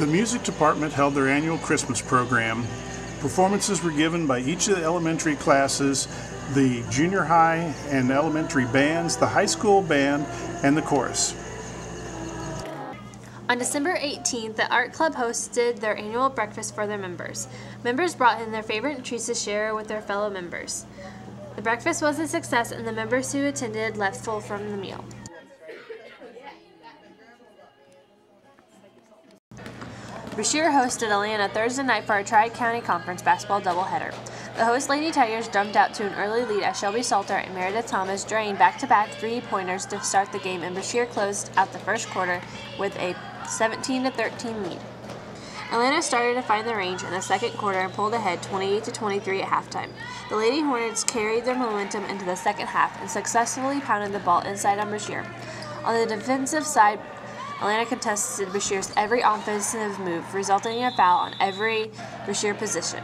The music department held their annual Christmas program. Performances were given by each of the elementary classes, the junior high and elementary bands, the high school band, and the chorus. On December 18th, the art club hosted their annual breakfast for their members. Members brought in their favorite treats to share with their fellow members. The breakfast was a success, and the members who attended left full from the meal. Brashear hosted Atlanta Thursday night for a Tri-County Conference basketball doubleheader. The host Lady Tigers jumped out to an early lead as Shelby Salter and Meredith Thomas drained back-to-back three-pointers to start the game, and Brashear closed out the first quarter with a 17-13 lead. Atlanta started to find the range in the second quarter and pulled ahead 28-23 at halftime. The Lady Hornets carried their momentum into the second half and successfully pounded the ball inside on Brashear. On the defensive side, Atlanta contested Brashear's every offensive move, resulting in a foul on every Brashear position.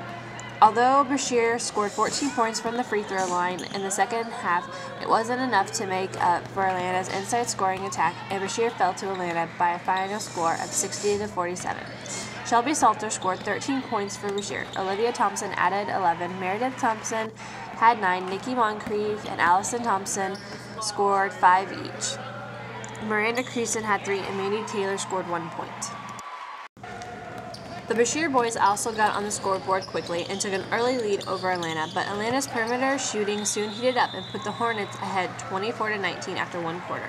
Although Brashear scored 14 points from the free throw line in the second half, it wasn't enough to make up for Atlanta's inside scoring attack, and Brashear fell to Atlanta by a final score of 60-47. Shelby Salter scored 13 points for Brashear. Olivia Thompson added 11. Meredith Thompson had 9. Nikki Moncrief and Allison Thompson scored 5 each. Miranda Creason had 3, and Mandy Taylor scored 1 point. The Brashear boys also got on the scoreboard quickly and took an early lead over Atlanta, but Atlanta's perimeter shooting soon heated up and put the Hornets ahead 24-19 after one quarter.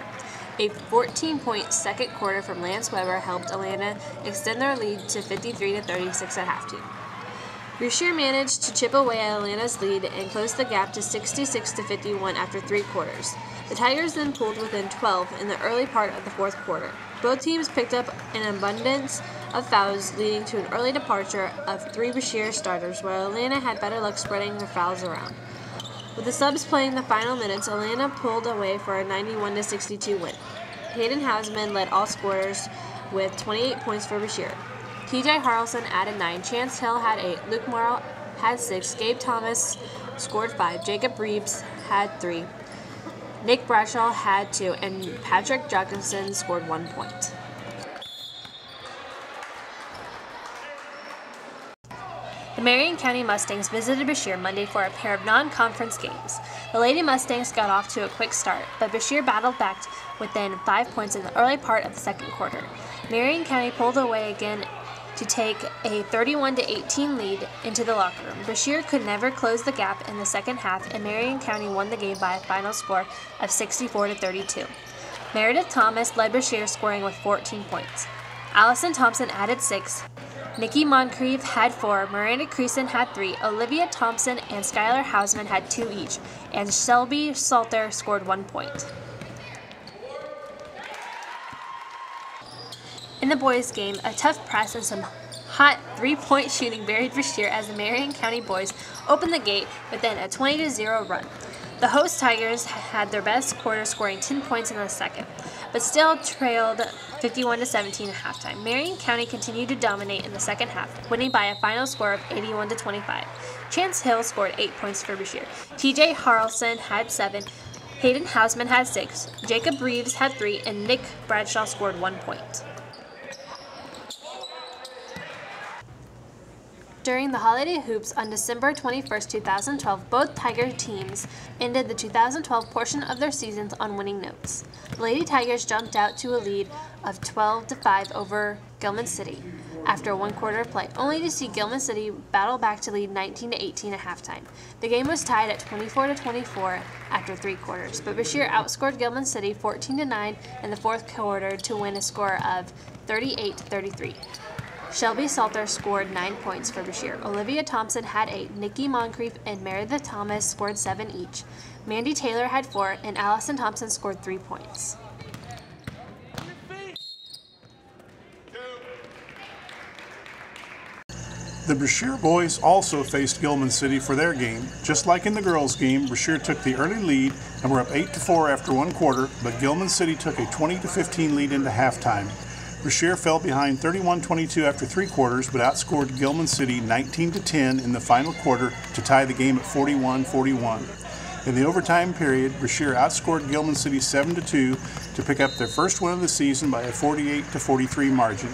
A 14-point second quarter from Lance Weber helped Atlanta extend their lead to 53-36 at halftime. Brashear managed to chip away at Atlanta's lead and close the gap to 66-51 after 3 quarters. The Tigers then pulled within 12 in the early part of the fourth quarter. Both teams picked up an abundance of fouls, leading to an early departure of 3 Brashear starters, while Atlanta had better luck spreading their fouls around. With the subs playing the final minutes, Atlanta pulled away for a 91-62 win. Hayden Hausman led all scorers with 28 points for Brashear. TJ Harrelson added 9, Chance Hill had 8, Luke Morrow had 6, Gabe Thomas scored 5, Jacob Reeves had 3, Nick Bradshaw had 2, and Patrick Jockinson scored 1 point. The Marion County Mustangs visited Brashear Monday for a pair of non-conference games. The Lady Mustangs got off to a quick start, but Brashear battled back within 5 points in the early part of the second quarter. Marion County pulled away again to take a 31-18 lead into the locker room. Brashear could never close the gap in the second half, and Marion County won the game by a final score of 64-32. Meredith Thomas led Brashear, scoring with 14 points. Allison Thompson added 6. Nikki Moncrief had 4, Miranda Creason had 3, Olivia Thompson and Skylar Hausman had 2 each, and Shelby Salter scored 1 point. In the boys' game, a tough press and some hot three-point shooting buried Brashear as the Marion County boys opened the gate within a 20-0 run. The host Tigers had their best quarter, scoring 10 points in the second, but still trailed 51-17 at halftime. Marion County continued to dominate in the second half, winning by a final score of 81-25. Chance Hill scored 8 points for Brashear. TJ Harrelson had 7, Hayden Hausman had 6, Jacob Reeves had 3, and Nick Bradshaw scored 1 point. During the Holiday Hoops on December 21, 2012, both Tiger teams ended the 2012 portion of their seasons on winning notes. The Lady Tigers jumped out to a lead of 12-5 over Gilman City after 1 quarter of play, only to see Gilman City battle back to lead 19-18 at halftime. The game was tied at 24-24 after 3 quarters, but Brashear outscored Gilman City 14-9 in the fourth quarter to win a score of 38-33. Shelby Salter scored 9 points for Brashear. Olivia Thompson had 8, Nikki Moncrief and Meredith Thomas scored 7 each. Mandy Taylor had 4, and Allison Thompson scored 3 points. The Brashear boys also faced Gilman City for their game. Just like in the girls' game, Brashear took the early lead and were up 8-4 after 1 quarter, but Gilman City took a 20-15 lead into halftime. Brashear fell behind 31-22 after 3 quarters, but outscored Gilman City 19-10 in the final quarter to tie the game at 41-41. In the overtime period, Brashear outscored Gilman City 7-2 to pick up their first win of the season by a 48-43 margin.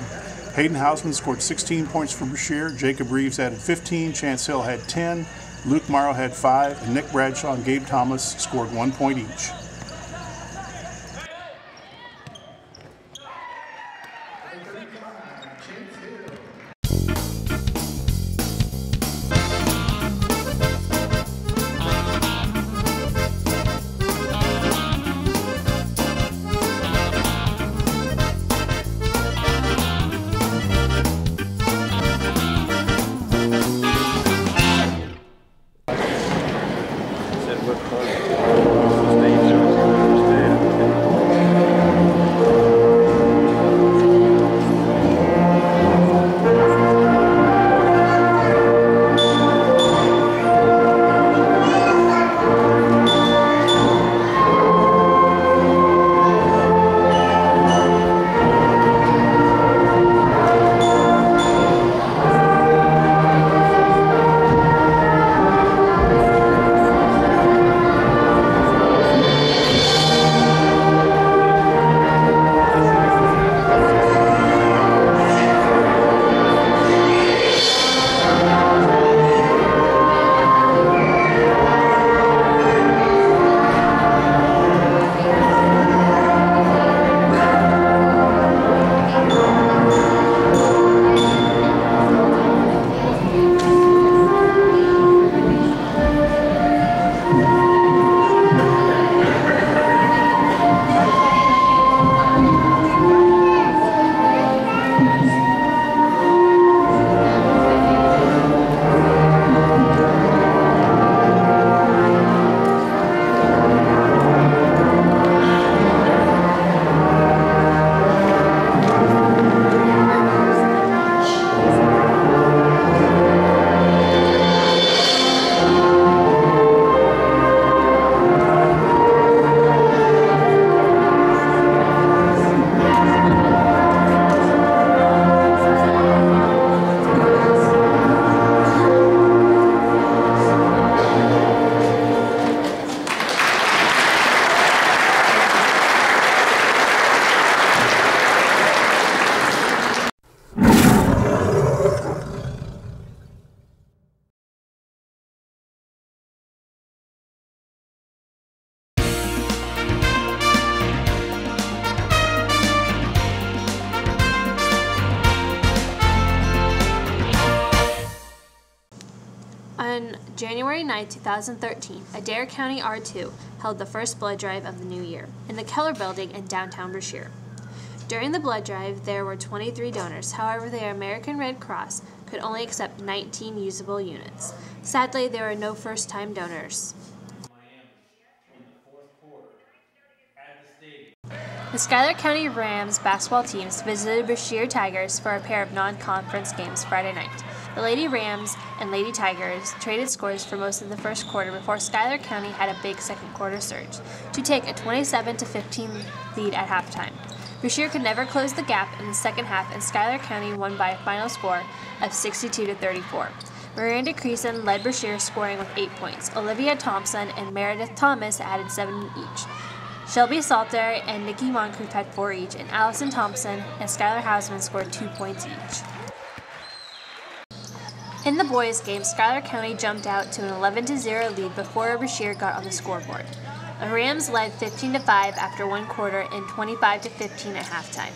Hayden Hausman scored 16 points for Brashear, Jacob Reeves added 15, Chance Hill had 10, Luke Morrow had 5, and Nick Bradshaw and Gabe Thomas scored 1 point each. On January 9, 2013, Adair County R2 held the first blood drive of the new year in the Keller Building in downtown Brashear. During the blood drive, there were 23 donors. However, the American Red Cross could only accept 19 usable units. Sadly, there were no first-time donors. The Schuyler County Rams basketball teams visited Brashear Tigers for a pair of non-conference games Friday night. The Lady Rams and Lady Tigers traded scores for most of the first quarter before Schuyler County had a big second quarter surge to take a 27-15 lead at halftime. Brashear could never close the gap in the second half, and Schuyler County won by a final score of 62-34. Miranda Creason led Brashear, scoring with 8 points. Olivia Thompson and Meredith Thomas added 7 each. Shelby Salter and Nikki Moncrief had 4 each, and Allison Thompson and Skylar Hausman scored 2 points each. In the boys' game, Schuyler County jumped out to an 11-0 lead before Brashear got on the scoreboard. The Rams led 15-5 after one quarter and 25-15 at halftime.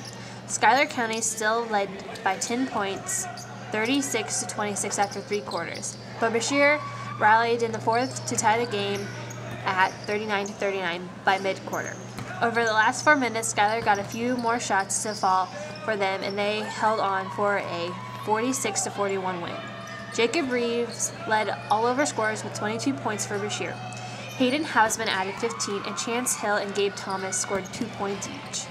Schuyler County still led by 10 points, 36-26 after 3 quarters, but Brashear rallied in the fourth to tie the game at 39-39 by mid-quarter. Over the last 4 minutes, Schuyler got a few more shots to fall for them, and they held on for a 46-41 win. Jacob Reeves led all-over scores with 22 points for Brashear. Hayden Hausman added 15, and Chance Hill and Gabe Thomas scored 2 points each.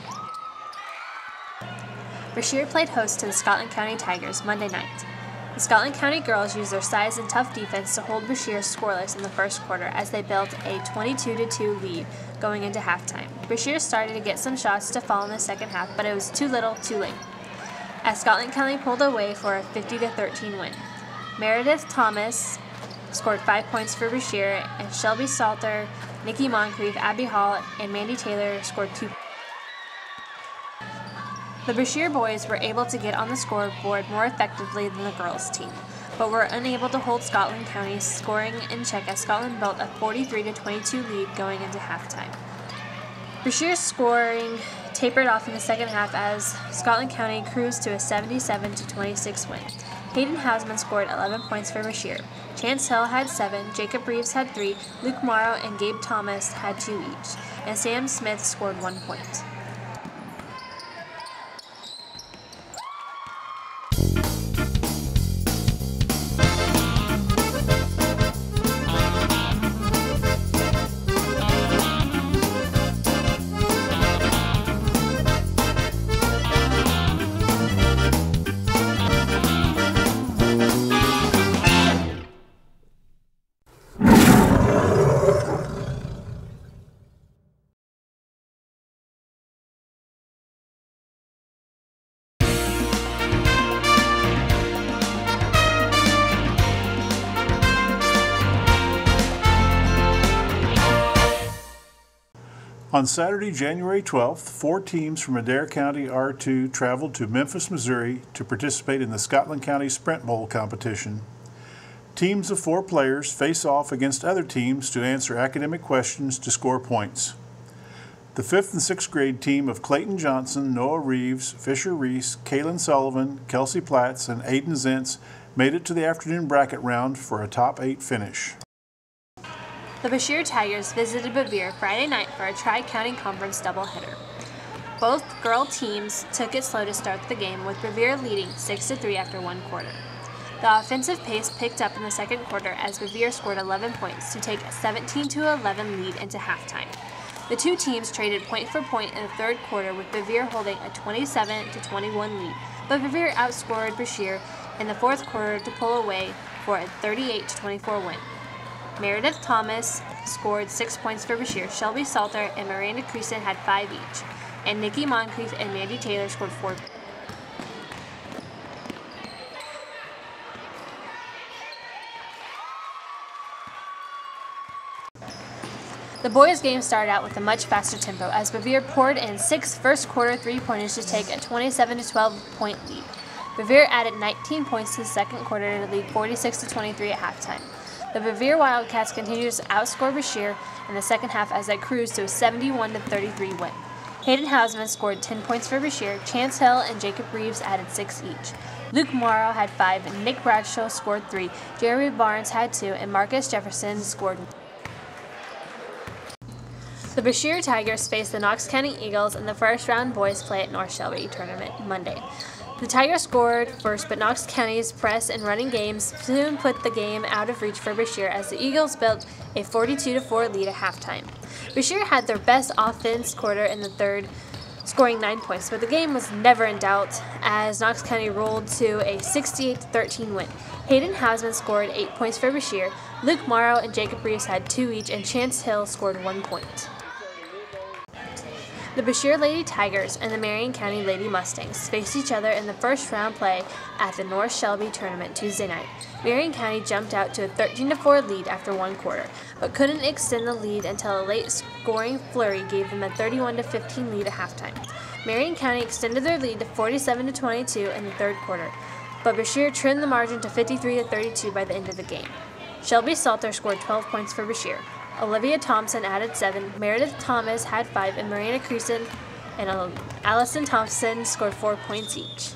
Brashear played host to the Scotland County Tigers Monday night. The Scotland County girls used their size and tough defense to hold Brashear scoreless in the first quarter as they built a 22-2 lead going into halftime. Brashear started to get some shots to fall in the second half, but it was too little, too late, as Scotland County pulled away for a 50-13 win. Meredith Thomas scored 5 points for Brashear, and Shelby Salter, Nikki Moncrief, Abby Hall, and Mandy Taylor scored 2. The Brashear boys were able to get on the scoreboard more effectively than the girls' team, but were unable to hold Scotland County's scoring in check as Scotland built a 43-22 lead going into halftime. Brashear's scoring tapered off in the second half as Scotland County cruised to a 77-26 win. Hayden Hausman scored 11 points for Brashear. Chance Hill had 7, Jacob Reeves had 3, Luke Morrow and Gabe Thomas had 2 each, and Sam Smith scored 1 point. On Saturday, January 12th, 4 teams from Adair County R2 traveled to Memphis, Missouri to participate in the Scotland County Sprint Bowl competition. Teams of 4 players face off against other teams to answer academic questions to score points. The 5th and 6th grade team of Clayton Johnson, Noah Reeves, Fisher Reese, Kaylin Sullivan, Kelsey Platts, and Aiden Zentz made it to the afternoon bracket round for a top 8 finish. The Brashear Tigers visited Bevere Friday night for a Tri-County Conference doubleheader. Both girl teams took it slow to start the game, with Bevere leading 6-3 after 1 quarter. The offensive pace picked up in the second quarter as Bevere scored 11 points to take a 17-11 lead into halftime. The two teams traded point for point in the third quarter, with Bevere holding a 27-21 lead, but Bevere outscored Brashear in the fourth quarter to pull away for a 38-24 win. Meredith Thomas scored 6 points for Brashear. Shelby Salter and Miranda Creason had 5 each, and Nikki Moncrief and Mandy Taylor scored 4. The boys' game started out with a much faster tempo as Bevere poured in 6 first-quarter three-pointers to take a 27-12 point lead. Bevere added 19 points to the second quarter to lead 46-23 at halftime. The Bevere Wildcats continued to outscore Brashear in the second half as they cruised to a 71-33 win. Hayden Hausman scored 10 points for Brashear, Chance Hill and Jacob Reeves added 6 each. Luke Morrow had 5 and Nick Bradshaw scored 3, Jeremy Barnes had 2, and Marcus Jefferson scored 1. The Brashear Tigers faced the Knox County Eagles in the first round boys play at North Shelby tournament Monday. The Tigers scored first, but Knox County's press and running games soon put the game out of reach for Brashear as the Eagles built a 42-4 lead at halftime. Brashear had their best offense quarter in the third, scoring 9 points, but the game was never in doubt as Knox County rolled to a 68-13 win. Hayden Hausman scored 8 points for Brashear, Luke Morrow and Jacob Reeves had 2 each, and Chance Hill scored 1 point. The Brashear Lady Tigers and the Marion County Lady Mustangs faced each other in the first round play at the North Shelby tournament Tuesday night. Marion County jumped out to a 13-4 lead after 1 quarter, but couldn't extend the lead until a late scoring flurry gave them a 31-15 lead at halftime. Marion County extended their lead to 47-22 in the third quarter, but Brashear trimmed the margin to 53-32 by the end of the game. Shelby Salter scored 12 points for Brashear. Olivia Thompson added 7, Meredith Thomas had 5, and Miranda Creason and Allison Thompson scored 4 points each.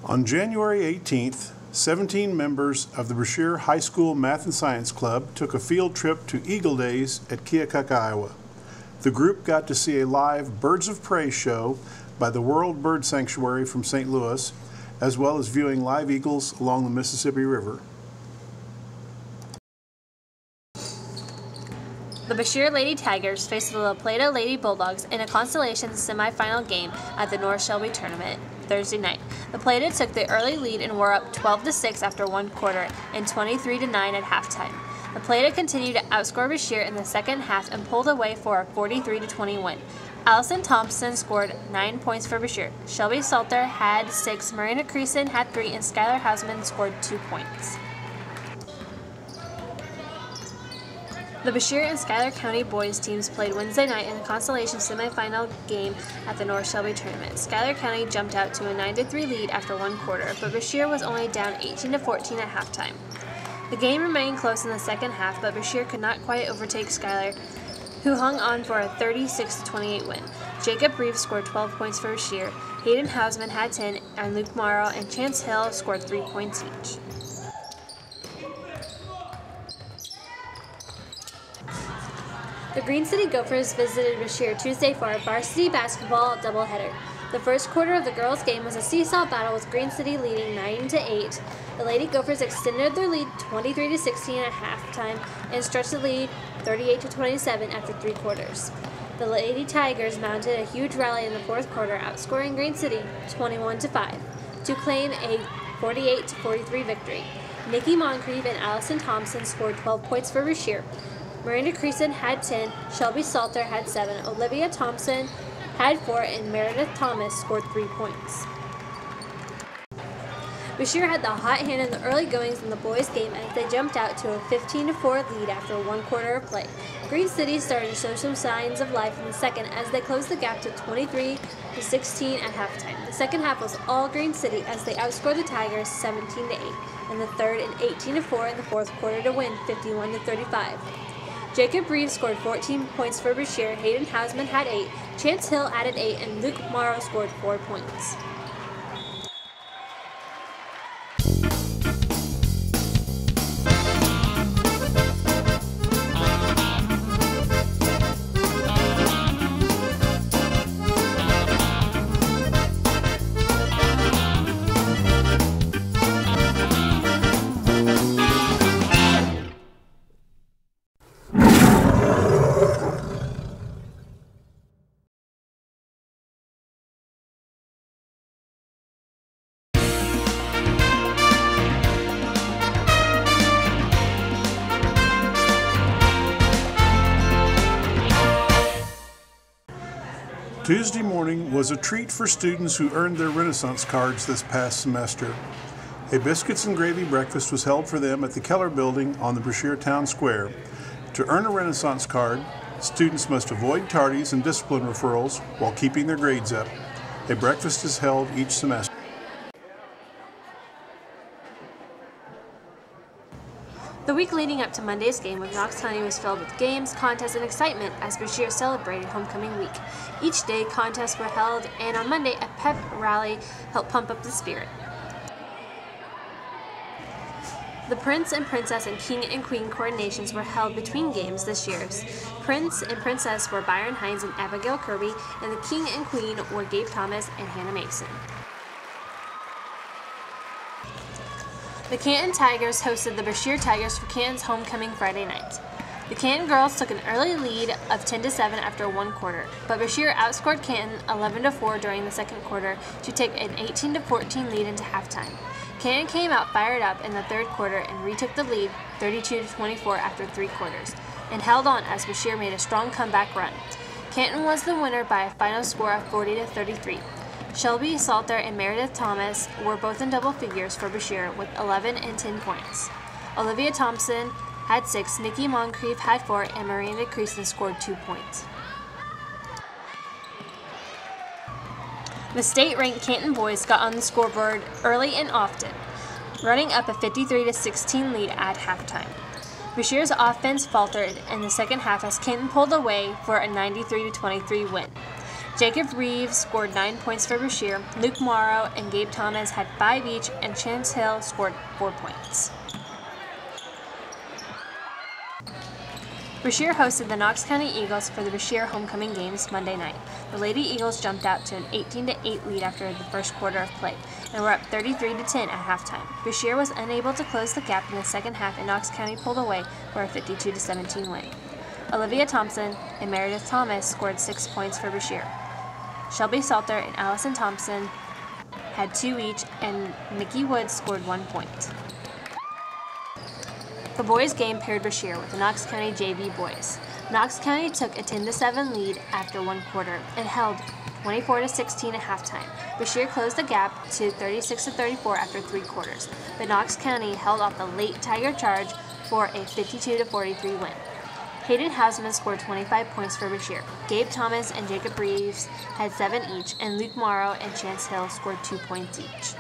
On January 18th, 17 members of the Brashear High School Math and Science Club took a field trip to Eagle Days at Keokuk, Iowa. The group got to see a live Birds of Prey show by the World Bird Sanctuary from St. Louis, as well as viewing live eagles along the Mississippi River. The Brashear Lady Tigers faced the La Plata Lady Bulldogs in a consolation semifinal game at the North Shelby Tournament Thursday night. La Plata took the early lead and were up 12-6 after one quarter and 23-9 at halftime. La Plata continued to outscore Brashear in the second half and pulled away for a 43-20 win. Allison Thompson scored 9 points for Brashear. Shelby Salter had 6, Marina Creason had 3, and Skylar Hausman scored 2 points. The Brashear and Schuyler County boys teams played Wednesday night in the consolation semifinal game at the North Shelby Tournament. Schuyler County jumped out to a 9-3 lead after one quarter, but Brashear was only down 18-14 at halftime. The game remained close in the second half, but Brashear could not quite overtake Schuyler, who hung on for a 36-28 win. Jacob Reeves scored 12 points for Brashear, Hayden Hausman had 10, and Luke Morrow and Chance Hill scored 3 points each. The Green City Gophers visited Brashear Tuesday for a varsity basketball doubleheader. The first quarter of the girls' game was a seesaw battle with Green City leading 9-8. The Lady Gophers extended their lead 23-16 at halftime and stretched the lead 38-27 after 3 quarters. The Lady Tigers mounted a huge rally in the fourth quarter, outscoring Green City 21-5 to claim a 48-43 victory. Nikki Moncrief and Allison Thompson scored 12 points for Brashear. Miranda Creason had 10, Shelby Salter had 7, Olivia Thompson had 4, and Meredith Thomas scored 3 points. Brashear had the hot hand in the early goings in the boys' game as they jumped out to a 15-4 lead after one quarter of play. Green City started to show some signs of life in the second as they closed the gap to 23-16 at halftime. The second half was all Green City as they outscored the Tigers 17-8 in the third and 18-4 in the fourth quarter to win 51-35. Jacob Reeves scored 14 points for Brashear, Hayden Hausman had 8, Chance Hill added 8, and Luke Morrow scored 4 points. Tuesday morning was a treat for students who earned their Renaissance cards this past semester. A biscuits and gravy breakfast was held for them at the Keller Building on the Brashear Town Square. To earn a Renaissance card, students must avoid tardies and discipline referrals while keeping their grades up. A breakfast is held each semester. The week leading up to Monday's game with Knox County was filled with games, contests, and excitement as Brashear celebrated homecoming week. Each day, contests were held, and on Monday, a pep rally helped pump up the spirit. The Prince and Princess and King and Queen coordinations were held between games this year. Prince and Princess were Byron Hines and Abigail Kirby, and the King and Queen were Gabe Thomas and Hannah Mason. The Canton Tigers hosted the Brashear Tigers for Canton's homecoming Friday night. The Canton girls took an early lead of 10-7 after one quarter, but Brashear outscored Canton 11-4 during the second quarter to take an 18-14 lead into halftime. Canton came out fired up in the third quarter and retook the lead 32-24 after 3 quarters, and held on as Brashear made a strong comeback run. Canton was the winner by a final score of 40-33. Shelby Salter and Meredith Thomas were both in double figures for Brashear with 11 and 10 points. Olivia Thompson had 6, Nikki Moncrief had 4, and Miranda Creason scored 2 points. The state-ranked Canton boys got on the scoreboard early and often, running up a 53-16 lead at halftime. Brashear's offense faltered in the second half as Canton pulled away for a 93-23 win. Jacob Reeves scored 9 points for Brashear, Luke Morrow and Gabe Thomas had 5 each, and Chance Hill scored 4 points. Brashear hosted the Knox County Eagles for the Brashear homecoming games Monday night. The Lady Eagles jumped out to an 18-8 lead after the first quarter of play, and were up 33-10 at halftime. Brashear was unable to close the gap in the second half, and Knox County pulled away for a 52-17 win. Olivia Thompson and Meredith Thomas scored 6 points for Brashear. Shelby Salter and Allison Thompson had 2 each, and Nikki Woods scored 1 point. The boys' game paired Brashear with the Knox County JV boys. Knox County took a 10-7 lead after 1 quarter and held 24-16 at halftime. Brashear closed the gap to 36-34 after 3 quarters, but Knox County held off the late Tiger charge for a 52-43 win. Hayden Hausman scored 25 points for Brashear. Gabe Thomas and Jacob Reeves had 7 each, and Luke Morrow and Chance Hill scored 2 points each.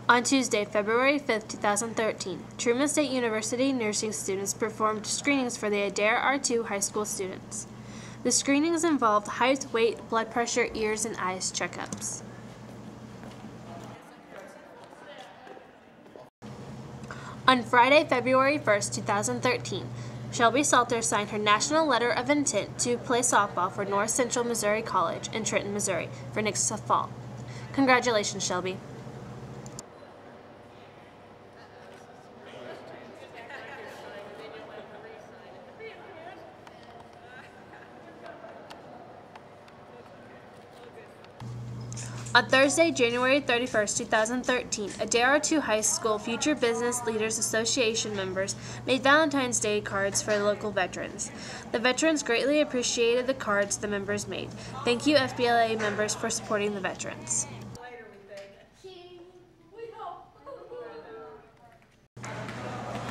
On Tuesday, February 5, 2013, Truman State University nursing students performed screenings for the Adair R2 high school students. The screenings involved height, weight, blood pressure, ears, and eyes checkups. On Friday, February 1, 2013, Shelby Salter signed her national letter of intent to play softball for North Central Missouri College in Trenton, Missouri for next fall. Congratulations, Shelby. On Thursday, January 31, 2013, Adair R2 High School Future Business Leaders Association members made Valentine's Day cards for local veterans. The veterans greatly appreciated the cards the members made. Thank you, FBLA members, for supporting the veterans.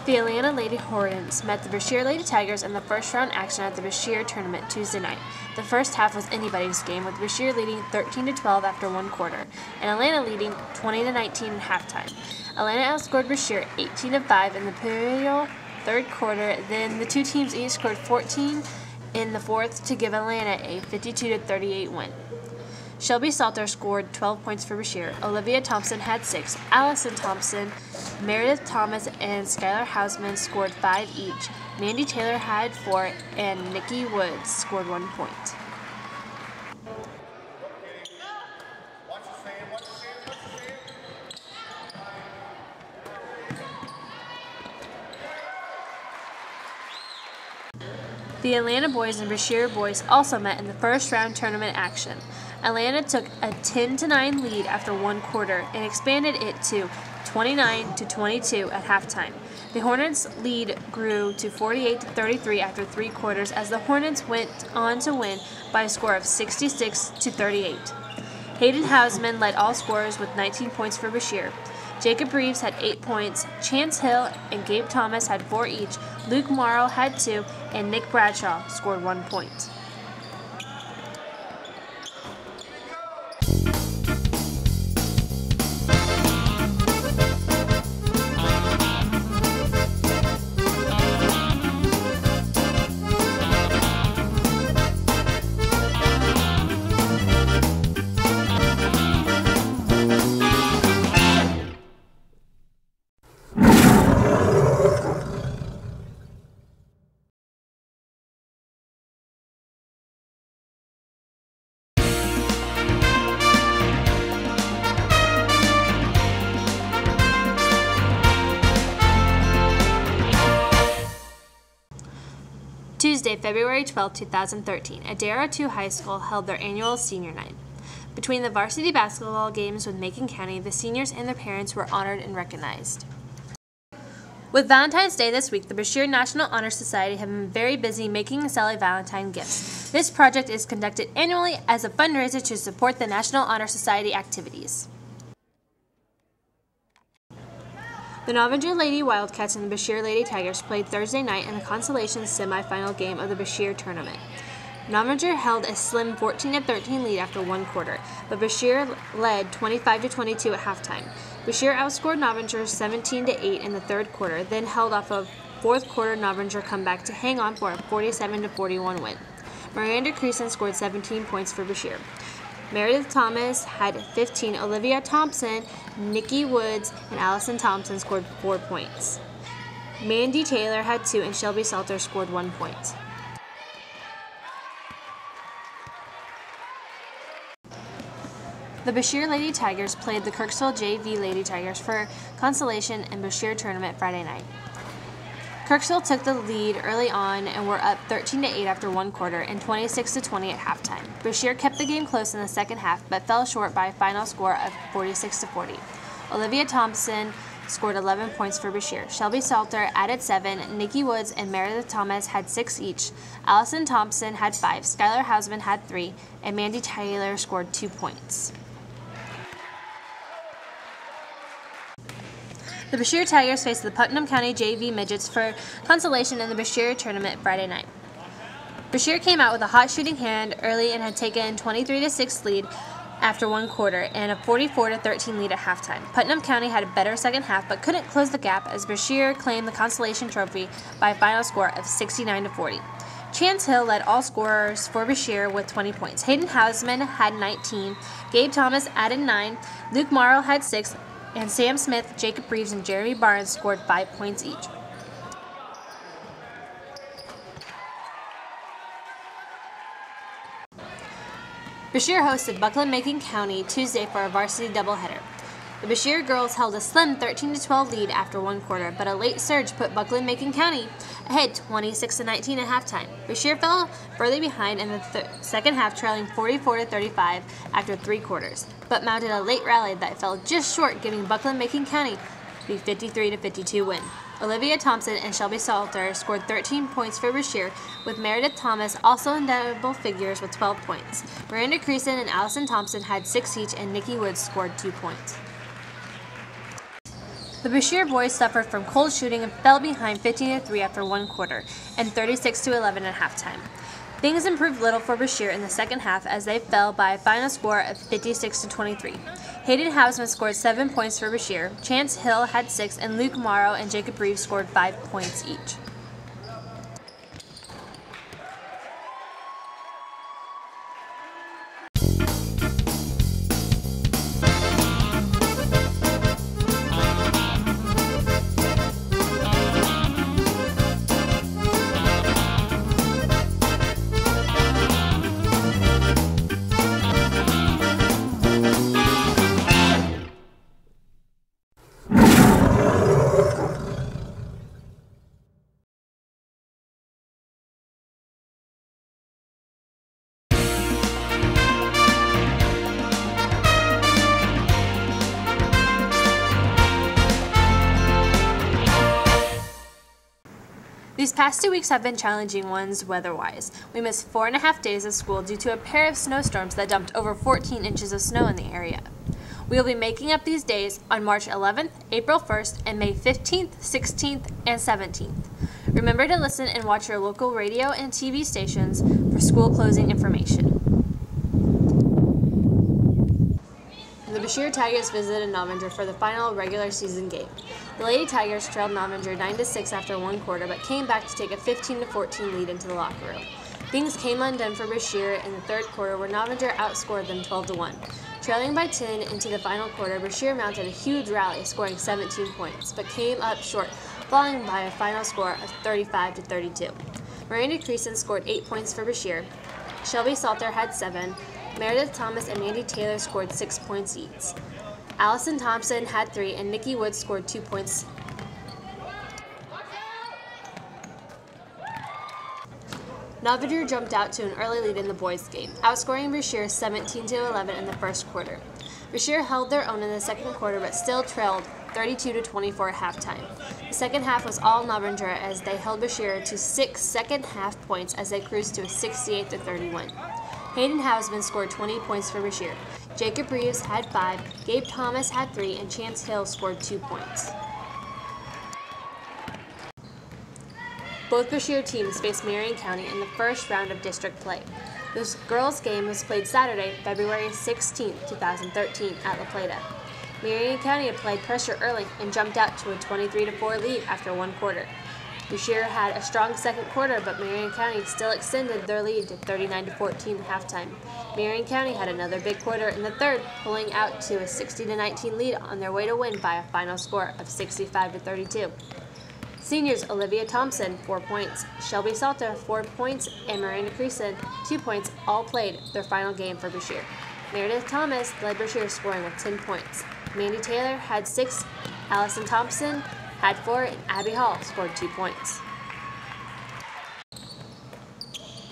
The Atlanta Lady Hornets met the Brashear Lady Tigers in the first-round action at the Brashear tournament Tuesday night. The first half was anybody's game, with Brashear leading 13-12 after 1 quarter, and Atlanta leading 20-19 at halftime. Atlanta outscored Brashear 18-5 in the pivotal third quarter. Then the two teams each scored 14 in the fourth to give Atlanta a 52-38 win. Shelby Salter scored 12 points for Brashear. Olivia Thompson had 6. Allison Thompson, Meredith Thomas, and Skylar Hausman scored 5 each. Mandy Taylor had 4, and Nikki Woods scored 1 point. The Atlanta boys and Brashear boys also met in the first-round tournament action. Atlanta took a 10-9 lead after 1 quarter and expanded it to 29-22 at halftime. The Hornets' lead grew to 48-33 after 3 quarters as the Hornets went on to win by a score of 66-38. Hayden Hausman led all scorers with 19 points for Bashir. Jacob Reeves had 8 points, Chance Hill and Gabe Thomas had 4 each, Luke Morrow had 2, and Nick Bradshaw scored 1 point. Tuesday, February 12, 2013, Adara 2 High School held their annual senior night. Between the varsity basketball games with Macon County, the seniors and their parents were honored and recognized. With Valentine's Day this week, the Bashir National Honor Society have been very busy making and selling Valentine gifts. This project is conducted annually as a fundraiser to support the National Honor Society activities. The Novinger Lady Wildcats and the Bashir Lady Tigers played Thursday night in the consolation semifinal game of the Bashir tournament. Novinger held a slim 14-13 lead after 1 quarter, but Bashir led 25-22 at halftime. Bashir outscored Novinger 17-8 in the 3rd quarter, then held off a 4th quarter Novinger comeback to hang on for a 47-41 win. Miranda Creason scored 17 points for Bashir. Meredith Thomas had 15, Olivia Thompson, Nikki Woods, and Allison Thompson scored 4 points. Mandy Taylor had 2, and Shelby Salter scored 1 point. The Bashir Lady Tigers played the Kirksville JV Lady Tigers for consolation and Bashir tournament Friday night. Kirksville took the lead early on and were up 13-8 after 1 quarter and 26-20 at halftime. Bashir kept the game close in the second half but fell short by a final score of 46-40. Olivia Thompson scored 11 points for Bashir. Shelby Salter added 7, Nikki Woods and Meredith Thomas had 6 each. Allison Thompson had 5, Skylar Hausman had 3, and Mandy Taylor scored 2 points. The Bashir Tigers faced the Putnam County JV Midgets for consolation in the Bashir tournament Friday night. Bashir came out with a hot shooting hand early and had taken 23-6 lead after 1 quarter and a 44-13 lead at halftime. Putnam County had a better second half but couldn't close the gap as Bashir claimed the consolation trophy by a final score of 69-40. Chance Hill led all scorers for Bashir with 20 points. Hayden Hausman had 19, Gabe Thomas added 9, Luke Morrow had 6, and Sam Smith, Jacob Reeves, and Jeremy Barnes scored 5 points each. Bashir hosted Buckland-Macon County Tuesday for a varsity doubleheader. The Bashir girls held a slim 13-12 lead after 1 quarter, but a late surge put Buckland-Macon County ahead 26-19 at halftime. Bashir fell further behind in the second half, trailing 44-35 after 3 quarters, but mounted a late rally that fell just short, giving Buckland-Macon County the 53-52 win. Olivia Thompson and Shelby Salter scored 13 points for Bashir, with Meredith Thomas also in double figures with 12 points. Miranda Creason and Allison Thompson had 6 each, and Nikki Woods scored 2 points. The Bashir boys suffered from cold shooting and fell behind 15-3 after 1 quarter and 36-11 at halftime. Things improved little for Bashir in the second half as they fell by a final score of 56-23. Hayden Hausman scored 7 points for Bashir, Chance Hill had 6, and Luke Morrow and Jacob Reeves scored 5 points each. These past 2 weeks have been challenging ones weather-wise. We missed 4.5 days of school due to a pair of snowstorms that dumped over 14 inches of snow in the area. We will be making up these days on March 11th, April 1st, and May 15th, 16th, and 17th. Remember to listen and watch your local radio and TV stations for school closing information. The Brashear Tigers visited Novinger for the final regular season game. The Lady Tigers trailed Novinger 9-6 after one quarter, but came back to take a 15-14 lead into the locker room. Things came undone for Brashear in the third quarter, where Novinger outscored them 12-1. Trailing by 10 into the final quarter, Brashear mounted a huge rally, scoring 17 points, but came up short, falling by a final score of 35-32. Miranda Creason scored 8 points for Brashear. Shelby Salter had 7. Meredith Thomas and Mandy Taylor scored 6 points each. Allison Thompson had 3, and Nikki Woods scored 2 points. Novinger jumped out to an early lead in the boys' game, outscoring Brashear 17-11 in the first quarter. Brashear held their own in the second quarter, but still trailed 32-24 at halftime. The second half was all Novinger as they held Brashear to 6 second-half points as they cruised to a 68-30 win. Hayden Hausman scored 20 points for Brashear. Jacob Reeves had 5, Gabe Thomas had 3, and Chance Hill scored 2 points. Both Brashear teams faced Marion County in the first round of district play. This girls' game was played Saturday, February 16, 2013 at La Plata. Marion County applied pressure early and jumped out to a 23-4 lead after one quarter. Brashear had a strong second quarter, but Marion County still extended their lead to 39-14 at halftime. Marion County had another big quarter in the third, pulling out to a 60-19 lead on their way to win by a final score of 65-32. Seniors Olivia Thompson, 4 points, Shelby Salter, 4 points, and Miranda Creason, 2 points, all played their final game for Brashear. Meredith Thomas led Brashear, scoring with 10 points. Mandy Taylor had 6, Allison Thompson had 4, and Abby Hall scored 2 points.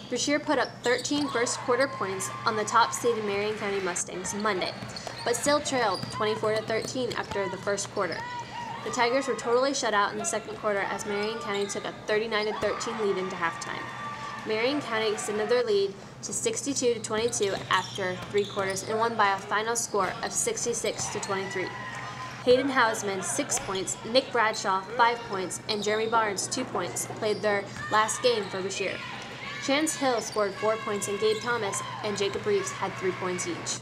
Brashear put up 13 first-quarter points on the top-seeded Marion County Mustangs Monday, but still trailed 24-13 after the first quarter. The Tigers were totally shut out in the second quarter as Marion County took a 39-13 lead into halftime. Marion County extended their lead to 62-22 after 3 quarters and won by a final score of 66-23. Hayden Hausman, 6 points, Nick Bradshaw, 5 points, and Jeremy Barnes, 2 points, played their last game for Brashear. Chance Hill scored 4 points, and Gabe Thomas and Jacob Reeves had 3 points each.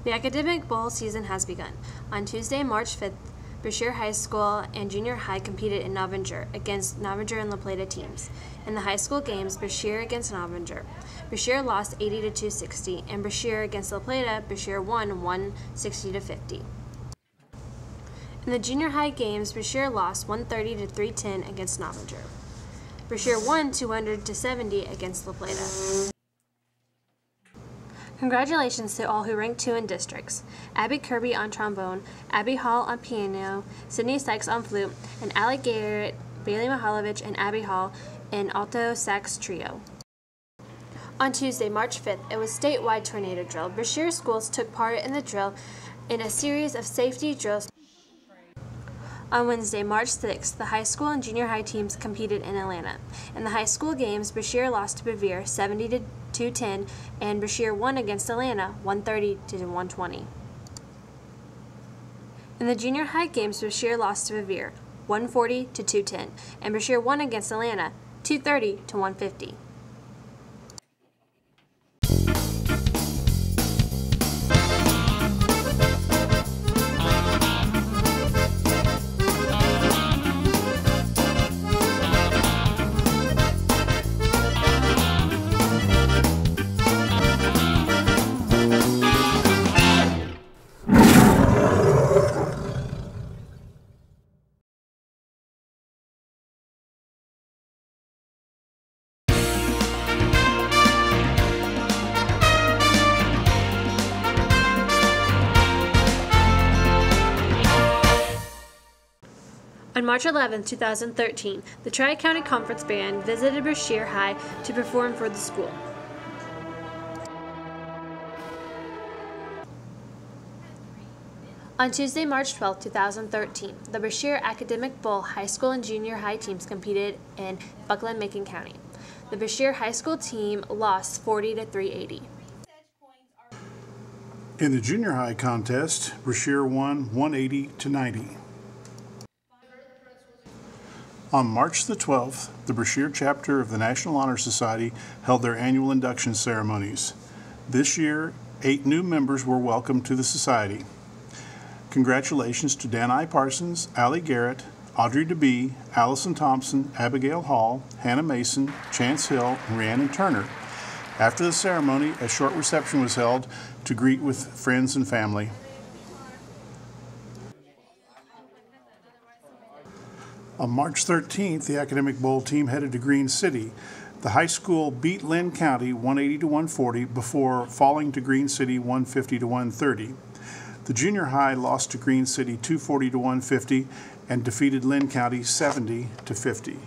The academic bowl season has begun. On Tuesday, March 5th, Brashear High School and Junior High competed in Novinger against Novinger and La Plata teams. In the high school games, Brashear against Novinger, Brashear lost 80-60, and Brashear against La Plata, Brashear won 160-50. In the junior high games, Brashear lost 130-310 against Novinger. Brashear won 200-70 against La Plata. Congratulations to all who ranked 2 in districts: Abby Kirby on trombone, Abby Hall on piano, Sydney Sykes on flute, and Allie Garrett, Bailey Mihalovich, and Abby Hall in alto sax trio. On Tuesday, March 5th, it was statewide tornado drill. Brashear schools took part in the drill in a series of safety drills. On Wednesday, March 6th, the high school and junior high teams competed in Atlanta. In the high school games, Brashear lost to Bevere 70-210, and Brashear won against Atlanta 130-120. In the junior high games, Brashear lost to Bevere 140-210, and Brashear won against Atlanta 230-150. On March 11, 2013, the Tri-County Conference Band visited Brashear High to perform for the school. On Tuesday, March 12, 2013, the Brashear Academic Bowl high school and junior high teams competed in Buckland-Macon County. The Brashear High School team lost 40-380. In the junior high contest, Brashear won 180-90. On March the 12th, the Brashear chapter of the National Honor Society held their annual induction ceremonies. This year, 8 new members were welcomed to the society. Congratulations to Dan I. Parsons, Allie Garrett, Audrey DeBee, Allison Thompson, Abigail Hall, Hannah Mason, Chance Hill, and Rhiannon Turner. After the ceremony, a short reception was held to greet with friends and family. On March 13th, the Academic Bowl team headed to Green City. The high school beat Lynn County 180-140 before falling to Green City 150-130. The junior high lost to Green City 240-150 and defeated Lynn County 70-50.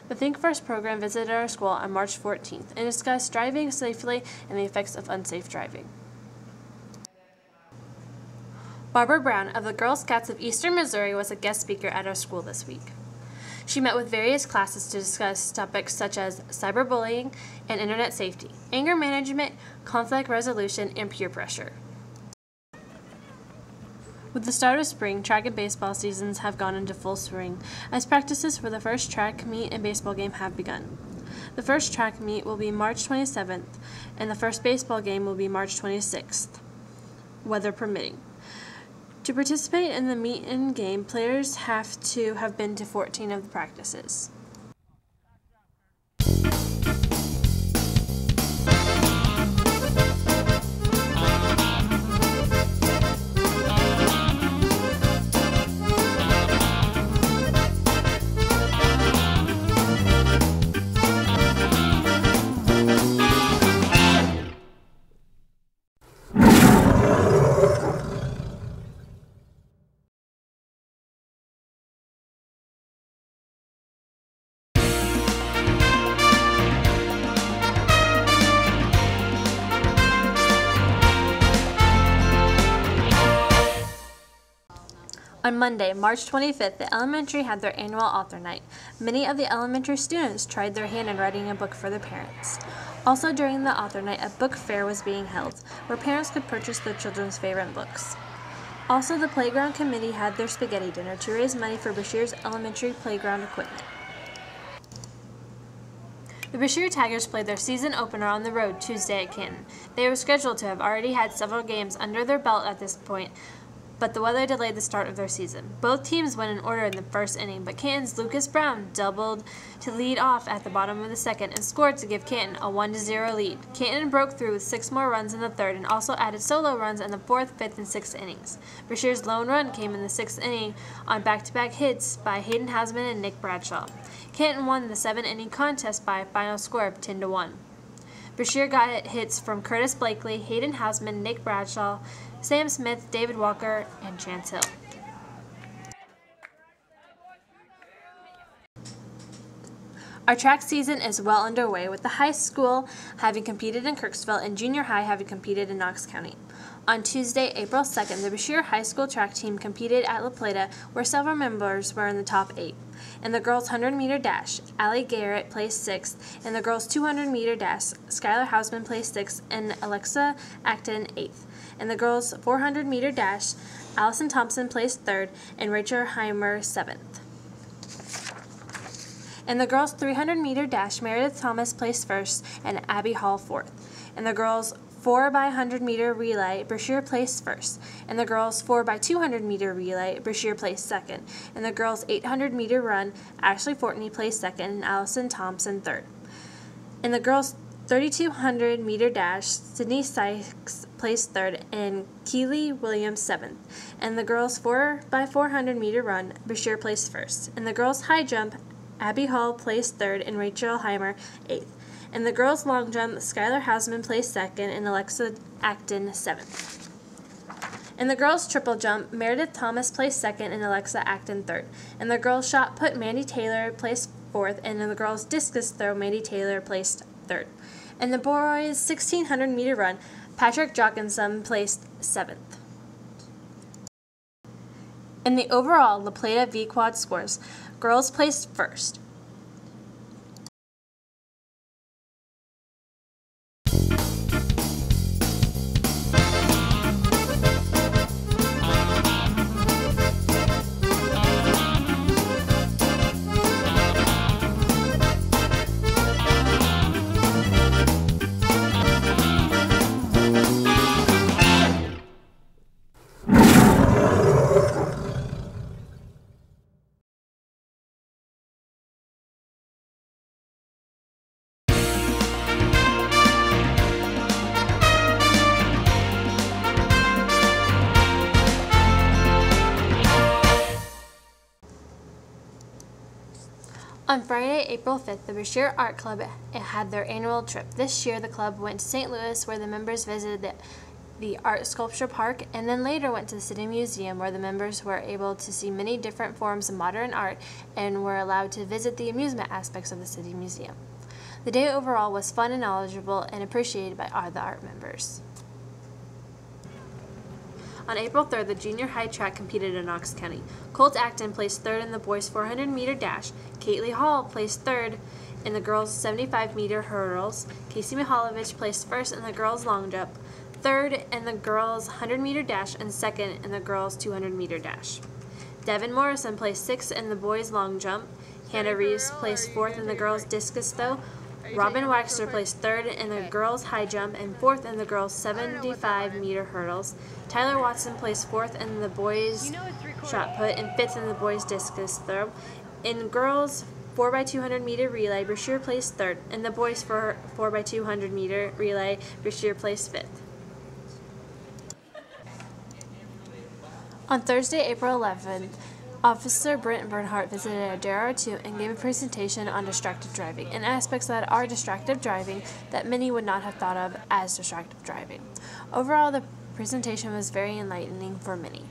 The Think First program visited our school on March 14th and discussed driving safely and the effects of unsafe driving. Barbara Brown of the Girl Scouts of Eastern Missouri was a guest speaker at our school this week. She met with various classes to discuss topics such as cyberbullying and internet safety, anger management, conflict resolution, and peer pressure. With the start of spring, track and baseball seasons have gone into full swing, as practices for the first track meet and baseball game have begun. The first track meet will be March 27th, and the first baseball game will be March 26th, weather permitting. To participate in the meet and game, players have to have been to 14 of the practices. On Monday, March 25th, the elementary had their annual author night. Many of the elementary students tried their hand in writing a book for their parents. Also during the author night, a book fair was being held, where parents could purchase their children's favorite books. Also, the playground committee had their spaghetti dinner to raise money for Brashear's elementary playground equipment. The Brashear Tigers played their season opener on the road Tuesday at Canton. They were scheduled to have already had several games under their belt at this point, but the weather delayed the start of their season. Both teams went in order in the first inning, but Canton's Lucas Brown doubled to lead off at the bottom of the second and scored to give Canton a 1-0 lead. Canton broke through with 6 more runs in the third and also added solo runs in the 4th, 5th, and 6th innings. Brashear's lone run came in the 6th inning on back-to-back hits by Hayden Hasman and Nick Bradshaw. Canton won the 7-inning contest by a final score of 10-1. Brashear got hits from Curtis Blakely, Hayden Hasman, Nick Bradshaw, Sam Smith, David Walker, and Chance Hill. Our track season is well underway, with the high school having competed in Kirksville and junior high having competed in Knox County. On Tuesday, April 2nd, the Brashear High School track team competed at La Plata, where several members were in the top 8. In the girls' 100-meter dash, Allie Garrett placed 6th. In the girls' 200-meter dash, Skylar Hausman placed 6th and Alexa Acton 8th. In the girls' 400-meter dash, Allison Thompson placed 3rd and Rachel Heimer 7th. In the girls' 300-meter dash, Meredith Thomas placed first and Abby Hall fourth. In the girls' 4x100-meter relay, Brashear placed first. In the girls' 4x200-meter relay, Brashear placed second. In the girls' 800-meter run, Ashley Fortney placed second and Allison Thompson third. In the girls' 3,200-meter dash, Sydney Sykes placed third and Keely Williams seventh. In the girls' 4x400-meter run, Brashear placed first. In the girls' high jump, Abby Hall placed third and Rachel Heimer eighth. In the girls' long jump, Skylar Hausman placed second and Alexa Acton seventh. In the girls' triple jump, Meredith Thomas placed second and Alexa Acton third. In the girls' shot put, Mandy Taylor placed fourth, and in the girls' discus throw, Mandy Taylor placed third. In the boys' 1,600-meter run, Patrick Jockinson placed seventh. In the overall La Plata V-Quad scores, girls placed first. On Friday, April 5th, the Brashear Art Club had their annual trip. This year, the club went to St. Louis, where the members visited the Art Sculpture Park, and then later went to the City Museum, where the members were able to see many different forms of modern art and were allowed to visit the amusement aspects of the City Museum. The day overall was fun and knowledgeable and appreciated by all the art members. On April 3rd, the junior high track competed in Knox County. Colt Acton placed third in the boys' 400-meter dash. Kately Hall placed third in the girls' 75-meter hurdles. Casey Mihalovich placed first in the girls' long jump, third in the girls' 100-meter dash, and second in the girls' 200-meter dash. Devin Morrison placed sixth in the boys' long jump. Hannah Reeves placed fourth in the girls' discus throw. Robin Waxter placed third in the girls' high jump and fourth in the girls' 75-meter hurdles. Tyler Watson placed fourth in the boys' shot put and fifth in the boys' discus throw. In girls' 4x200-meter relay, Brashear placed third. In the boys' 4x200-meter relay, Brashear placed fifth. On Thursday, April 11th, Officer Brent Bernhardt visited Adair 2 and gave a presentation on distracted driving and aspects that are distracted driving that many would not have thought of as distracted driving. Overall, the presentation was very enlightening for many.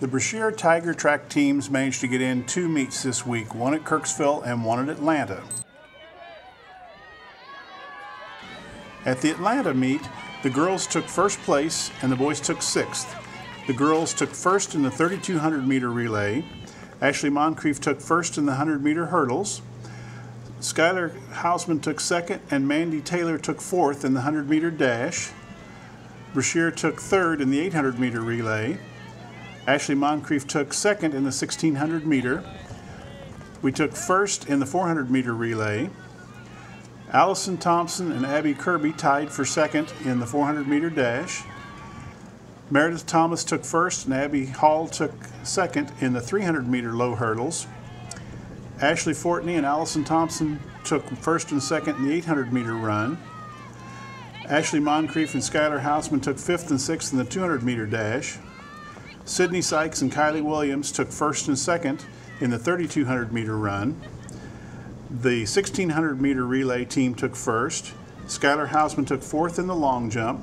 The Brashear Tiger Track teams managed to get in 2 meets this week, one at Kirksville and one at Atlanta. At the Atlanta meet, the girls took first place and the boys took 6th. The girls took first in the 3,200-meter relay. Ashley Moncrief took first in the 100-meter hurdles. Skylar Hausman took second and Mandy Taylor took fourth in the 100-meter dash. Brashear took third in the 800-meter relay. Ashley Moncrief took second in the 1,600-meter. We took first in the 400-meter relay. Allison Thompson and Abby Kirby tied for second in the 400-meter dash. Meredith Thomas took first and Abby Hall took second in the 300-meter low hurdles. Ashley Fortney and Allison Thompson took first and second in the 800-meter run. Ashley Moncrief and Skylar Hausman took 5th and 6th in the 200-meter dash. Sydney Sykes and Kylie Williams took first and second in the 3,200-meter run. The 1600 meter relay team took first. Skylar Hausman took fourth in the long jump.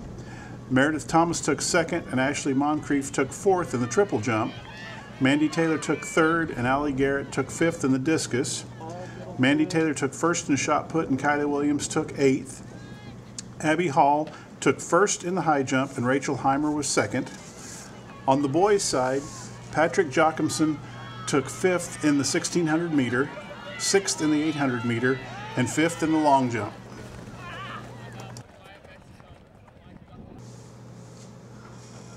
Meredith Thomas took second, and Ashley Moncrief took fourth in the triple jump. Mandy Taylor took third, and Allie Garrett took fifth in the discus. Mandy Taylor took first in the shot put, and Kylie Williams took eighth. Abby Hall took first in the high jump, and Rachel Heimer was second. On the boys' side, Patrick Jochimson took fifth in the 1600 meter, sixth in the 800 meter, and fifth in the long jump.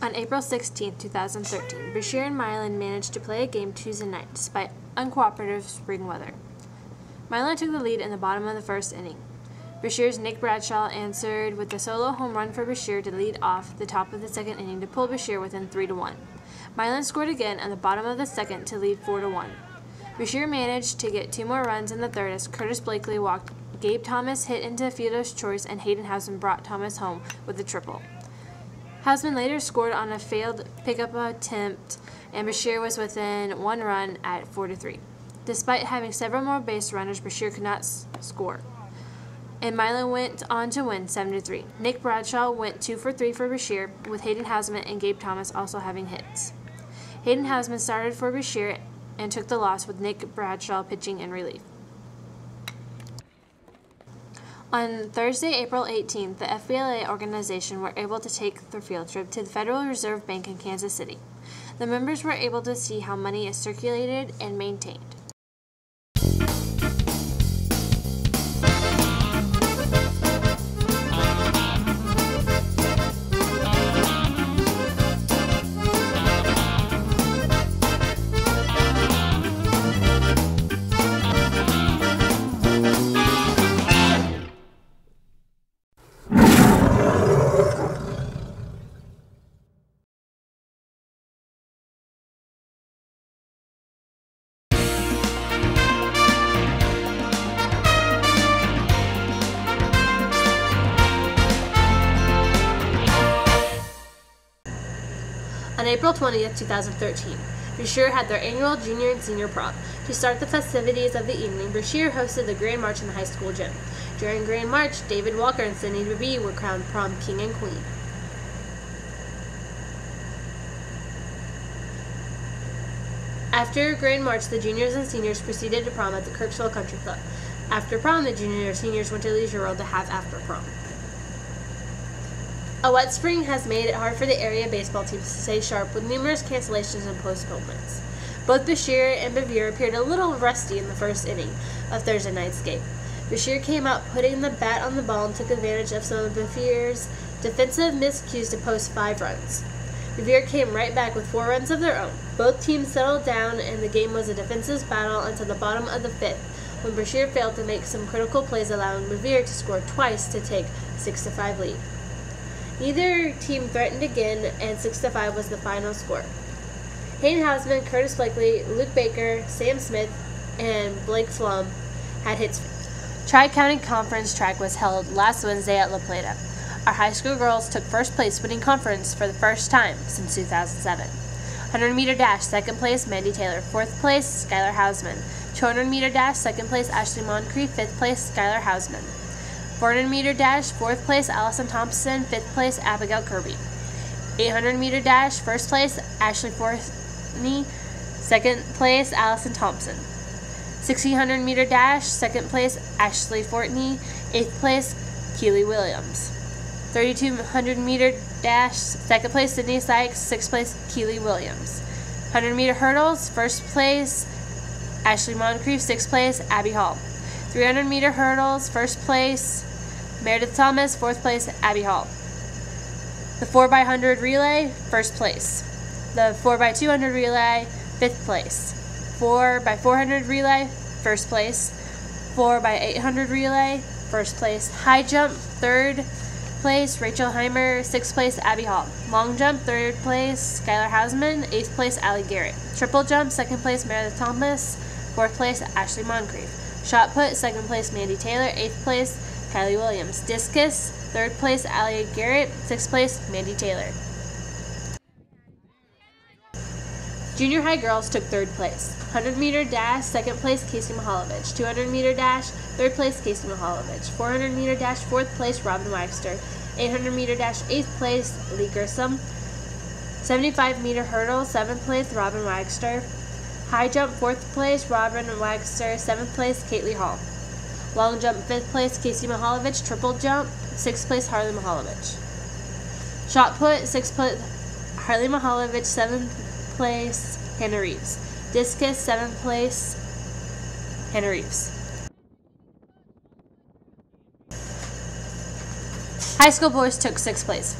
On April 16, 2013, Brashear and Milan managed to play a game Tuesday night despite uncooperative spring weather. Milan took the lead in the bottom of the first inning. Brashear's Nick Bradshaw answered with a solo home run for Brashear to lead off the top of the second inning to pull Brashear within 3-1. Milan scored again at the bottom of the second to lead 4-1. Brashear managed to get 2 more runs in the third as Curtis Blakely walked, Gabe Thomas hit into fielder's choice, and Hayden Housen brought Thomas home with a triple. Hausman later scored on a failed pickup attempt, and Brashear was within 1 run at 4-3. Despite having several more base runners, Brashear could not score, and Milan went on to win 7-3. Nick Bradshaw went 2 for 3 for Brashear, with Hayden Housen and Gabe Thomas also having hits. Hayden Housen started for Brashear and took the loss, with Nick Bradshaw pitching in relief. On Thursday, April 18th, the FBLA organization were able to take their field trip to the Federal Reserve Bank in Kansas City. The members were able to see how money is circulated and maintained. On April 20th, 2013, Brashear had their annual junior and senior prom. To start the festivities of the evening, Brashear hosted the Grand March in the high school gym. During Grand March, David Walker and Sydney DeVee were crowned prom king and queen. After Grand March, the juniors and seniors proceeded to prom at the Kirksville Country Club. After prom, the juniors and seniors went to Leisure World to have after prom. A wet spring has made it hard for the area baseball teams to stay sharp, with numerous cancellations and postponements. Both Brashear and Bevier appeared a little rusty in the first inning of Thursday night's game. Brashear came out putting the bat on the ball and took advantage of some of Bevier's defensive miscues to post 5 runs. Bevier came right back with 4 runs of their own. Both teams settled down, and the game was a defensive battle until the bottom of the 5th, when Brashear failed to make some critical plays, allowing Bevier to score twice to take 6-5 lead. Neither team threatened again, and 6-5 was the final score. Hayden Housen, Curtis Blakely, Luke Baker, Sam Smith, and Blake Flum had hits. Tri-County Conference track was held last Wednesday at La Plata. Our high school girls took first place, winning conference for the first time since 2007. 100-meter dash, second place, Mandy Taylor. Fourth place, Skylar Hausman. 200-meter dash, second place, Ashley Moncrief. Fifth place, Skylar Hausman. 400-meter dash, fourth place, Allison Thompson. Fifth place, Abigail Kirby. 800-meter dash, first place, Ashley Fortney. Second place, Allison Thompson. 1600-meter dash, second place, Ashley Fortney. Eighth place, Keely Williams. 3200-meter dash, second place, Sydney Sykes. Sixth place, Keely Williams. 100-meter hurdles, first place, Ashley Moncrief. Sixth place, Abby Hall. 300-meter hurdles, first place, Meredith Thomas. Fourth place, Abby Hall. The 4x100 relay, first place. The 4x200 relay, fifth place. 4x400 relay, first place. 4x800 relay, first place. High jump, third place, Rachel Heimer. Sixth place, Abby Hall. Long jump, third place, Skylar Hausman. Eighth place, Allie Garrett. Triple jump, second place, Meredith Thomas. Fourth place, Ashley Moncrief. Shot put, second place, Mandy Taylor. Eighth place, Kylie Williams. Discus, third place, Allie Garrett. Sixth place, Mandy Taylor. Junior high girls took third place. 100-meter dash, second place, Casey Mihalovich. 200-meter dash, third place, Casey Mihalovich. 400-meter dash, fourth place, Robin Wagster. 800-meter dash, eighth place, Lee Grissom. 75-meter hurdle, seventh place, Robin Wagster. High jump, fourth place, Robin Wagster. Seventh place, Caitley Hall. Long jump, fifth place, Casey Mihalovich. Triple jump, sixth place, Harley Mihalovich. Shot put, sixth place, Harley Mihalovich. Seventh place, Hannah Reeves. Discus, seventh place, Hannah Reeves. High school boys took sixth place.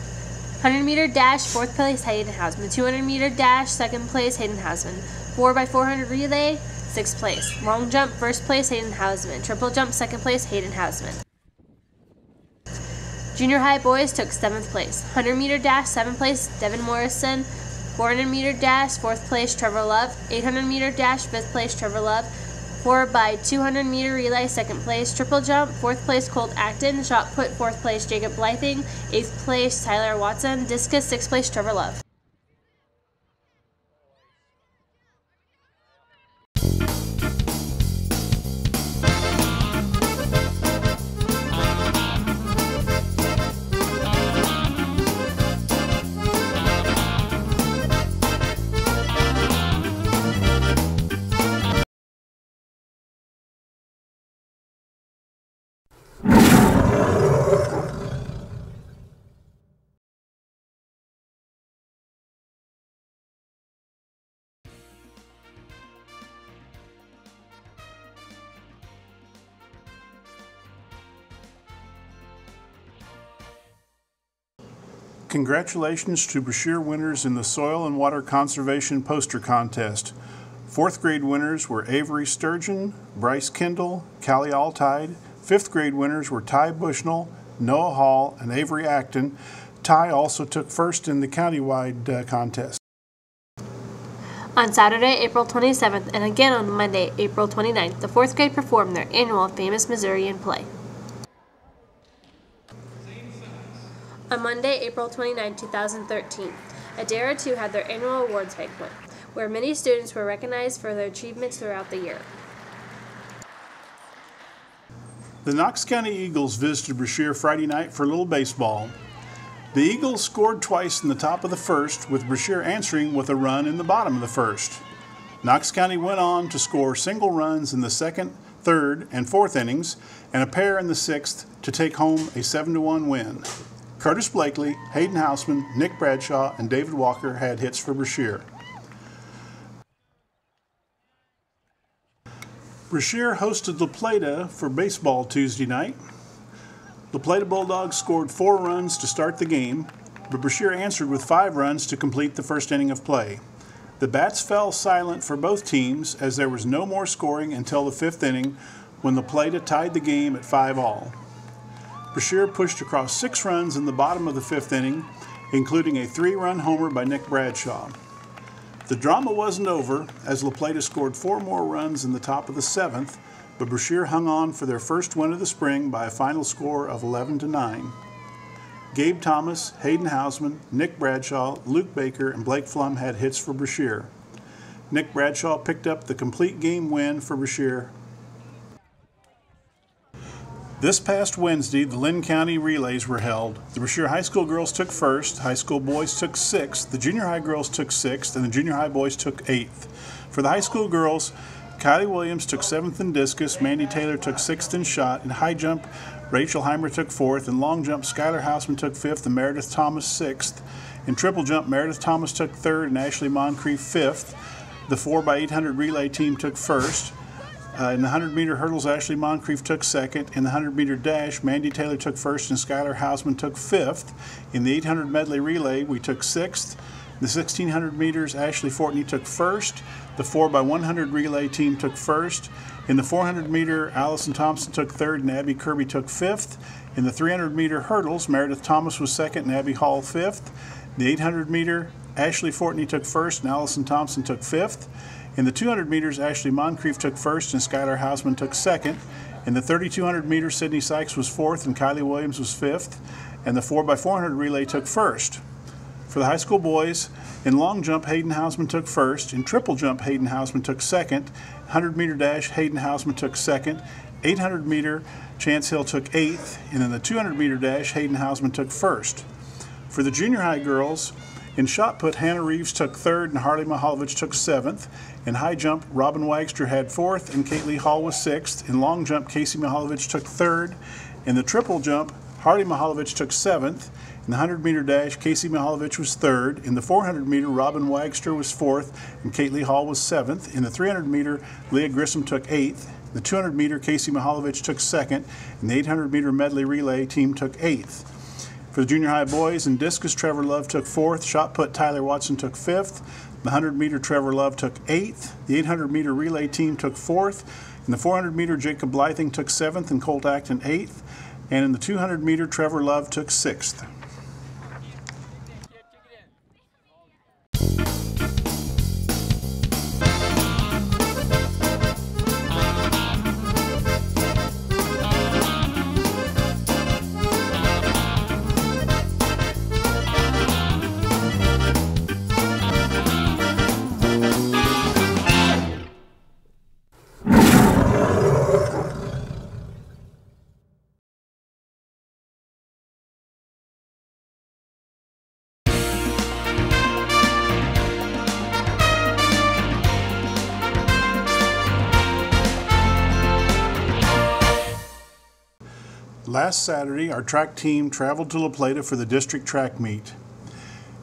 100-meter dash, fourth place, Hayden Hausman. 200-meter dash, second place, Hayden Hausman. 4x400 relay, sixth place. Long jump, first place, Hayden Hausman. Triple jump, second place, Hayden Hausman. Junior high boys took seventh place. 100-meter dash, seventh place, Devin Morrison. 400-meter dash, fourth place, Trevor Love. 800-meter dash, fifth place, Trevor Love. 4x200-meter relay, second place. Triple jump, fourth place, Colt Acton. Shot put, fourth place, Jacob Blything. Eighth place, Tyler Watson. Discus, sixth place, Trevor Love. Congratulations to Brashear winners in the Soil and Water Conservation Poster Contest. Fourth grade winners were Avery Sturgeon, Bryce Kendall, Callie Altide. Fifth grade winners were Ty Bushnell, Noah Hall, and Avery Acton. Ty also took first in the countywide contest. On Saturday, April 27th, and again on Monday, April 29th, the fourth grade performed their annual Famous Missourian play. On Monday, April 29, 2013, Adara 2 had their annual awards banquet, where many students were recognized for their achievements throughout the year. The Knox County Eagles visited Brashear Friday night for a little baseball. The Eagles scored twice in the top of the first, with Brashear answering with a run in the bottom of the first. Knox County went on to score single runs in the second, third, and fourth innings, and a pair in the sixth to take home a 7-1 win. Curtis Blakely, Hayden Hausman, Nick Bradshaw, and David Walker had hits for Brashear. Brashear hosted La Plata for baseball Tuesday night. La Plata Bulldogs scored 4 runs to start the game, but Brashear answered with 5 runs to complete the first inning of play. The bats fell silent for both teams as there was no more scoring until the 5th inning when La Plata tied the game at 5-all. Brashear pushed across 6 runs in the bottom of the 5th inning, including a 3-run homer by Nick Bradshaw. The drama wasn't over as La Plata scored 4 more runs in the top of the 7th, but Brashear hung on for their first win of the spring by a final score of 11-9. Gabe Thomas, Hayden Hausman, Nick Bradshaw, Luke Baker, and Blake Flum had hits for Brashear. Nick Bradshaw picked up the complete game win for Brashear. This past Wednesday, the Lynn County relays were held. The Brashear High School girls took first, high school boys took 6th, the junior high girls took 6th, and the junior high boys took 8th. For the high school girls, Kylie Williams took 7th in discus, Mandy Taylor took 6th in shot, in high jump, Rachel Heimer took 4th, in long jump, Skylar Hausman took 5th, and Meredith Thomas 6th. In triple jump, Meredith Thomas took 3rd, and Ashley Moncrief 5th. The 4x800 relay team took 1st. In the 100-meter hurdles, Ashley Moncrief took 2nd. In the 100-meter dash, Mandy Taylor took 1st and Skylar Hausman took 5th. In the 800 medley relay, we took 6th. In the 1600 meters, Ashley Fortney took 1st. The 4x100 relay team took 1st. In the 400-meter, Allison Thompson took 3rd and Abby Kirby took 5th. In the 300-meter hurdles, Meredith Thomas was 2nd and Abby Hall 5th. In the 800-meter, Ashley Fortney took 1st and Allison Thompson took 5th. In the 200 meters, Ashley Moncrief took 1st and Skylar Hausman took 2nd. In the 3200 meters, Sydney Sykes was 4th and Kylie Williams was 5th. And the 4x400 relay took 1st. For the high school boys, in long jump, Hayden Hausman took first. In triple jump, Hayden Hausman took second. 100-meter dash, Hayden Hausman took second. 800-meter, Chance Hill took eighth. And in the 200-meter dash, Hayden Hausman took first. For the junior high girls, in shot put, Hannah Reeves took third and Harley Mihalovich took seventh. In high jump, Robin Wagster had fourth and Kate Lee Hall was sixth. In long jump, Casey Mihalovich took third. In the triple jump, Harley Mihalovich took seventh. In the 100-meter dash, Casey Mihalovich was third. In the 400-meter, Robin Wagster was fourth and Kate Lee Hall was seventh. In the 300-meter, Leah Grissom took eighth. In the 200-meter, Casey Mihalovich took second. And the 800-meter medley relay team took eighth. For the junior high boys, in discus, Trevor Love took fourth. Shot put, Tyler Watson took fifth. The 100-meter, Trevor Love took eighth. The 800-meter relay team took fourth. In the 400-meter, Jacob Blything took seventh and Colt Acton eighth. And in the 200-meter, Trevor Love took sixth. Last Saturday, our track team traveled to La Plata for the district track meet.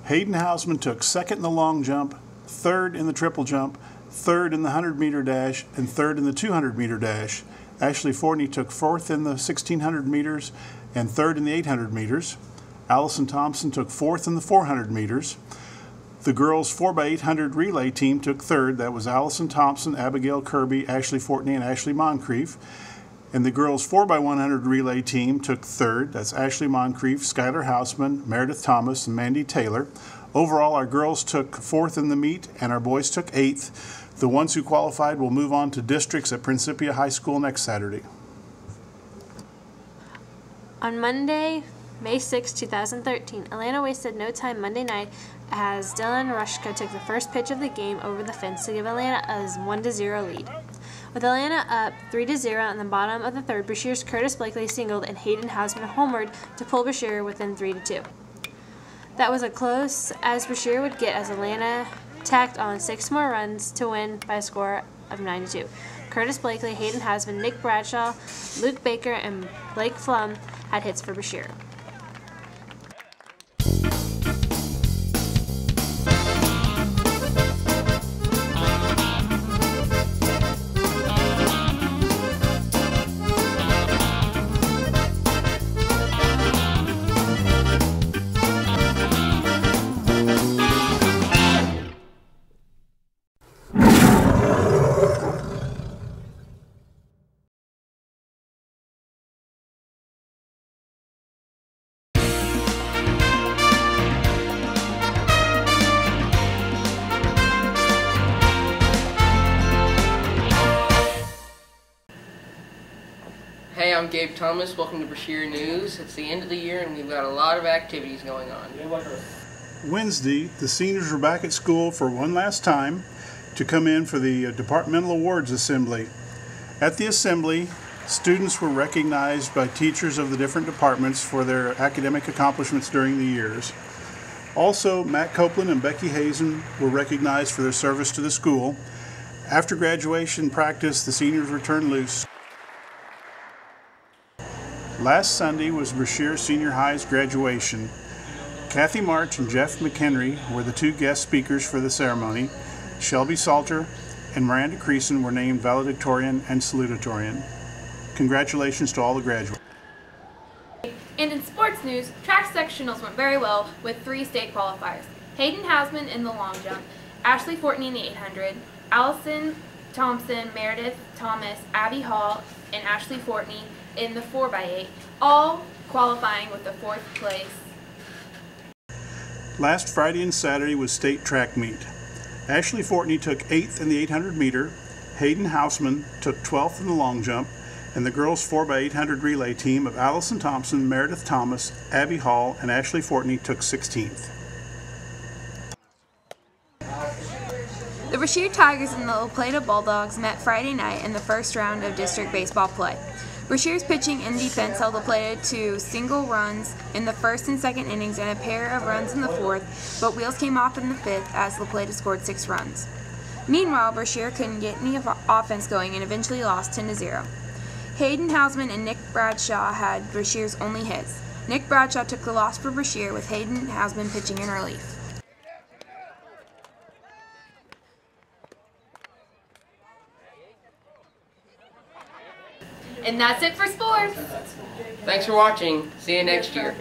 Hayden Hausman took second in the long jump, third in the triple jump, third in the 100-meter dash, and third in the 200-meter dash. Ashley Fortney took fourth in the 1600 meters and third in the 800 meters. Allison Thompson took fourth in the 400 meters. The girls 4x800 relay team took third. That was Allison Thompson, Abigail Kirby, Ashley Fortney, and Ashley Moncrief. And the girls 4x100 relay team took third. That's Ashley Moncrief, Skylar Hausman, Meredith Thomas, and Mandy Taylor. Overall, our girls took fourth in the meet, and our boys took eighth. The ones who qualified will move on to districts at Principia High School next Saturday. On Monday, May 6, 2013, Atlanta wasted no time Monday night as Dylan Rushka took the first pitch of the game over the fence to give Atlanta a 1-0 lead. With Atlanta up 3-0 in the bottom of the third, Brashear's Curtis Blakely singled and Hayden Hausman homered to pull Brashear within 3-2. That was as close as Brashear would get as Atlanta tacked on 6 more runs to win by a score of 9-2. Curtis Blakely, Hayden Hausman, Nick Bradshaw, Luke Baker, and Blake Flum had hits for Brashear. Hey, I'm Gabe Thomas. Welcome to Brashear News. It's the end of the year and we've got a lot of activities going on. Wednesday, the seniors were back at school for one last time to come in for the Departmental Awards Assembly. At the assembly, students were recognized by teachers of the different departments for their academic accomplishments during the years. Also, Matt Copeland and Becky Hazen were recognized for their service to the school. After graduation practice, the seniors returned loose. Last Sunday was Brashear Senior High's graduation. Kathy March and Jeff McHenry were the two guest speakers for the ceremony. Shelby Salter and Miranda Creason were named valedictorian and salutatorian. Congratulations to all the graduates. And in sports news, track sectionals went very well with 3 state qualifiers. Hayden Hausman in the long jump, Ashley Fortney in the 800, Allison Thompson, Meredith Thomas, Abby Hall, and Ashley Fortney in the 4x8, all qualifying with the 4th place. Last Friday and Saturday was state track meet. Ashley Fortney took 8th in the 800 meter, Hayden Hausman took 12th in the long jump, and the girls 4x800 relay team of Allison Thompson, Meredith Thomas, Abby Hall, and Ashley Fortney took 16th. Brashear Tigers and the La Plata Bulldogs met Friday night in the first round of district baseball play. Brashear's pitching and defense held La Plata to single runs in the first and second innings and a pair of runs in the fourth, but wheels came off in the fifth as La Plata scored 6 runs. Meanwhile, Brashear couldn't get any offense going and eventually lost 10-0. Hayden Hausman and Nick Bradshaw had Brashear's only hits. Nick Bradshaw took the loss for Brashear with Hayden Hausman pitching in relief. And that's it for sports. Thanks for watching. See you next year.